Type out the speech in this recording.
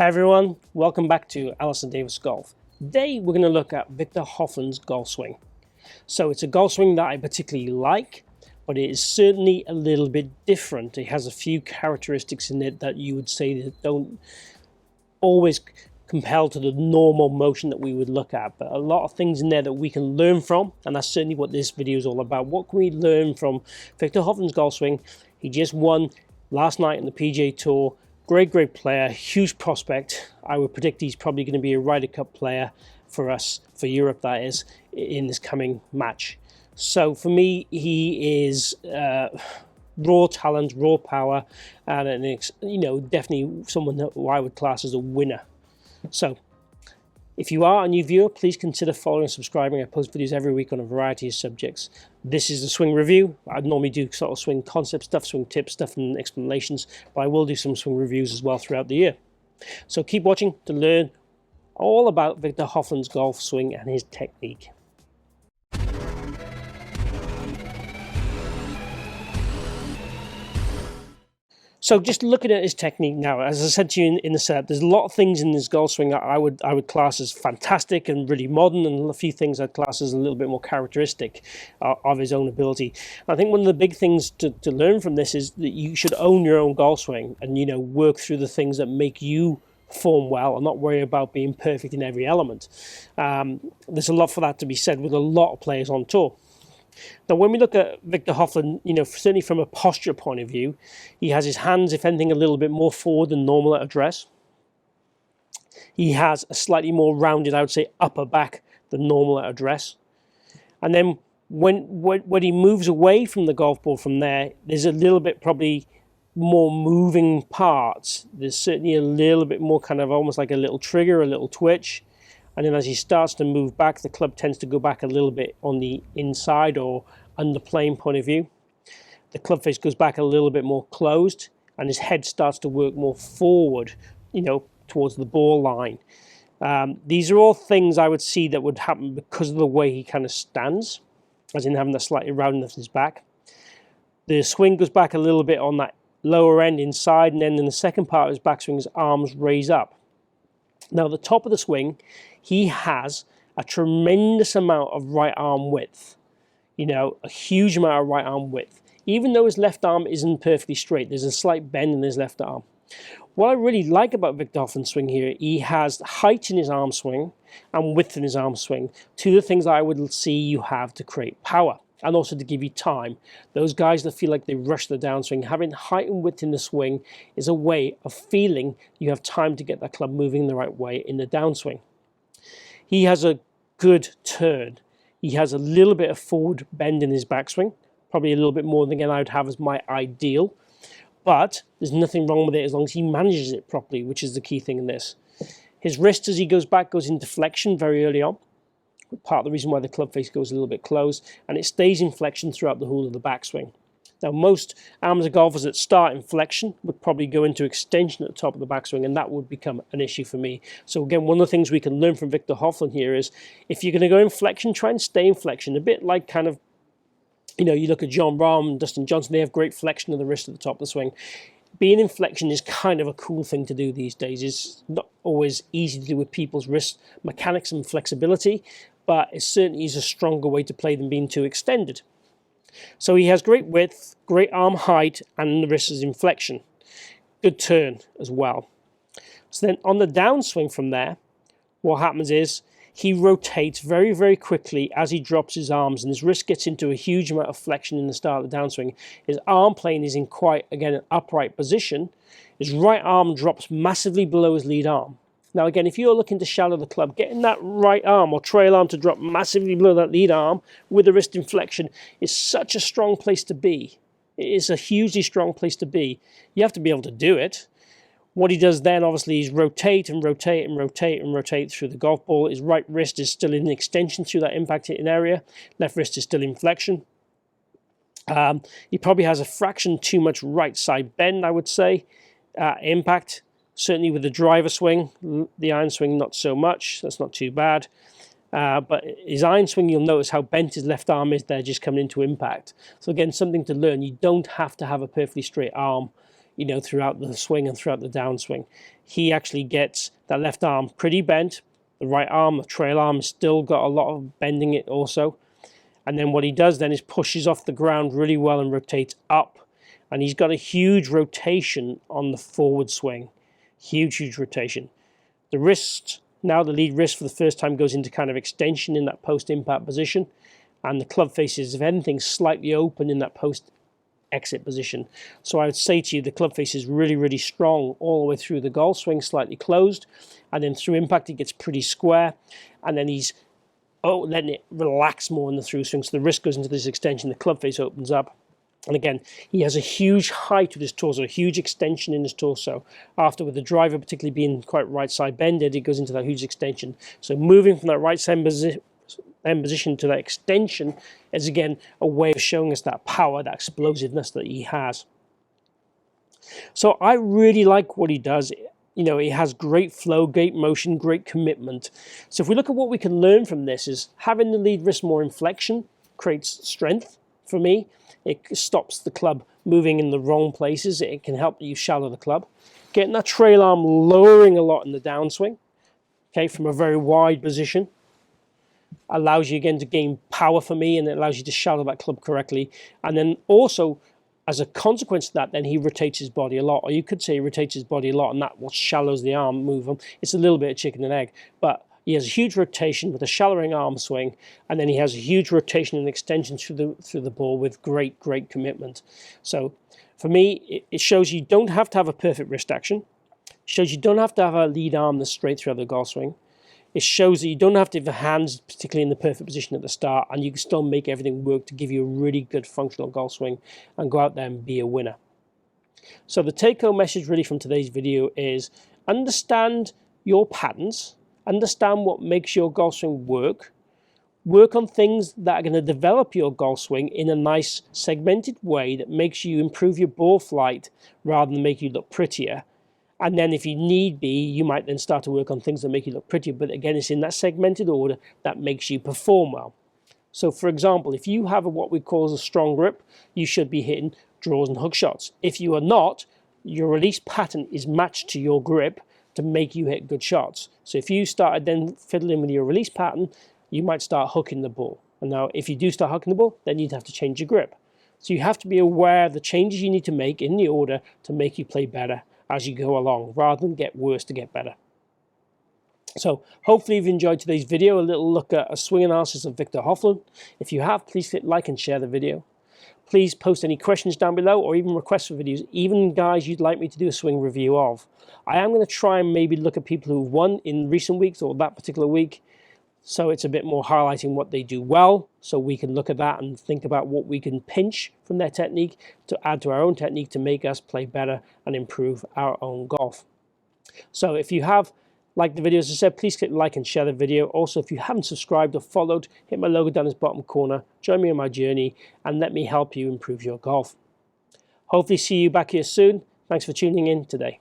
Hi everyone, welcome back to Alistair Davies Golf. Today we're going to look at Viktor Hovland's golf swing. So it's a golf swing that I particularly like, but it is certainly a little bit different. It has a few characteristics in it that you would say that don't always compel to the normal motion that we would look at, but a lot of things in there that we can learn from, and that's certainly what this video is all about. What can we learn from Viktor Hovland's golf swing? He just won last night on the PGA Tour. Great player, huge prospect. I would predict he's probably going to be a Ryder Cup player for us, for Europe that is, in this coming match. So for me, he is raw talent, raw power, and definitely someone that I would class as a winner. So if you are a new viewer, please consider following and subscribing. I post videos every week on a variety of subjects. This is the swing review. I normally do sort of swing concept stuff, swing tip stuff and explanations, but I will do some swing reviews as well throughout the year. So keep watching to learn all about Viktor Hovland's golf swing and his technique. So just looking at his technique now, as I said to you in the setup, there's a lot of things in this golf swing that I would class as fantastic and really modern, and a few things I'd class as a little bit more characteristic of his own ability. I think one of the big things to learn from this is that you should own your own golf swing and, work through the things that make you perform well and not worry about being perfect in every element. There's a lot for that to be said with a lot of players on tour. Now, when we look at Viktor Hovland, certainly from a posture point of view, he has his hands, if anything, a little bit more forward than normal at address. He has a slightly more rounded, I would say, upper back than normal at address. And then when he moves away from the golf ball from there, there's a little bit probably more moving parts. There's certainly a little bit more kind of almost like a little trigger, a little twitch. And then as he starts to move back, the club tends to go back a little bit on the inside or underplane point of view. The club face goes back a little bit more closed, and his head starts to work more forward, towards the ball line. These are all things I would see that would happen because of the way he kind of stands, as in having that slightly roundness in his back. The swing goes back a little bit on that lower end inside, and then in the second part of his backswing, his arms raise up. Now, at the top of the swing, he has a tremendous amount of right arm width, a huge amount of right arm width. Even though his left arm isn't perfectly straight, there's a slight bend in his left arm. What I really like about Viktor Hovland's swing here, he has height in his arm swing and width in his arm swing. Two of the things I would see you have to create power and also to give you time. Those guys that feel like they rush the downswing, having height and width in the swing is a way of feeling you have time to get that club moving the right way in the downswing. He has a good turn. He has a little bit of forward bend in his backswing, probably a little bit more than, again, I would have as my ideal. But there's nothing wrong with it as long as he manages it properly, which is the key thing in this. His wrist, as he goes back, goes into flexion very early on. Part of the reason why the club face goes a little bit closed, and it stays in flexion throughout the whole of the backswing. Now, most amateur golfers that start in flexion would probably go into extension at the top of the backswing, and that would become an issue for me. So again, one of the things we can learn from Viktor Hovland here is if you're going to go in flexion, try and stay in flexion. A bit like kind of, you look at John Rahm and Dustin Johnson, they have great flexion of the wrist at the top of the swing. Being in flexion is kind of a cool thing to do these days. It's not always easy to do with people's wrist mechanics and flexibility, but it certainly is a stronger way to play than being too extended. So he has great width, great arm height, and the wrist is in flexion. Good turn as well. So then on the downswing from there, what happens is he rotates very, very quickly as he drops his arms, and his wrist gets into a huge amount of flexion in the start of the downswing. His arm plane is in quite, again, an upright position. His right arm drops massively below his lead arm. Now, again, if you're looking to shallow the club, getting that right arm or trail arm to drop massively below that lead arm with the wrist in flexion is such a strong place to be. It is a hugely strong place to be. You have to be able to do it. What he does then, obviously, is rotate and rotate and rotate and rotate through the golf ball. His right wrist is still in extension through that impact hitting area. Left wrist is still in flexion. He probably has a fraction too much right side bend, I would say, impact. Certainly with the driver swing, the iron swing, not so much. That's not too bad. But his iron swing, you'll notice how bent his left arm is there just coming into impact. So again, something to learn. You don't have to have a perfectly straight arm you know, throughout the swing and throughout the downswing. He actually gets that left arm pretty bent. The right arm, the trail arm, has still got a lot of bending it also. And then what he does then is pushes off the ground really well and rotates up. And he's got a huge rotation on the forward swing. Huge rotation. The wrist, now the lead wrist for the first time goes into kind of extension in that post-impact position. And the club face is, if anything, slightly open in that post-exit position. So I would say to you, the club face is really strong all the way through the golf swing, slightly closed. And then through impact, it gets pretty square. And then he's letting it relax more in the through swing. So the wrist goes into this extension, the club face opens up. And again, he has a huge height with his torso, a huge extension in his torso. After, with the driver particularly being quite right side bended, it goes into that huge extension. So moving from that right side position to that extension is again a way of showing us that power, that explosiveness that he has. So I really like what he does. You know, he has great flow, great motion, great commitment. So if we look at what we can learn from this, is having the lead wrist more in flexion creates strength for me. It stops the club moving in the wrong places. It can help you shallow the club. Getting that trail arm lowering a lot in the downswing, okay, from a very wide position, allows you again to gain power for me, and it allows you to shallow that club correctly. And then also, as a consequence of that, then he rotates his body a lot, or you could say he rotates his body a lot, and that what shallows the arm movement. It's a little bit of chicken and egg, but he has a huge rotation with a shallowing arm swing, and then he has a huge rotation and extension through the ball with great commitment. So for me, it shows you don't have to have a perfect wrist action. It shows you don't have to have a lead arm that's straight throughout the golf swing. It shows that you don't have to have your hands particularly in the perfect position at the start, and you can still make everything work to give you a really good functional golf swing and go out there and be a winner. So the take-home message really from today's video is understand your patterns, understand what makes your golf swing work on things that are going to develop your golf swing in a nice segmented way that makes you improve your ball flight rather than make you look prettier. And then if you need be, you might then start to work on things that make you look prettier. But again, it's in that segmented order that makes you perform well. So for example, if you have what we call a strong grip, you should be hitting draws and hook shots. If you are not, your release pattern is matched to your grip to make you hit good shots. So if you started then fiddling with your release pattern, you might start hooking the ball. And now if you do start hooking the ball, then you'd have to change your grip. So you have to be aware of the changes you need to make in the order to make you play better as you go along, rather than get worse to get better. So hopefully you've enjoyed today's video, a little look at a swing analysis of Viktor Hovland. If you have, please click like and share the video. Please post any questions down below, or even requests for videos, even guys you'd like me to do a swing review of. I am going to try and maybe look at people who've won in recent weeks or that particular week, so it's a bit more highlighting what they do well, so we can look at that and think about what we can pinch from their technique to add to our own technique to make us play better and improve our own golf. So if you have liked the video, as I said, please click like and share the video. Also, if you haven't subscribed or followed, hit my logo down this bottom corner, join me on my journey, and let me help you improve your golf. Hopefully see you back here soon. Thanks for tuning in today.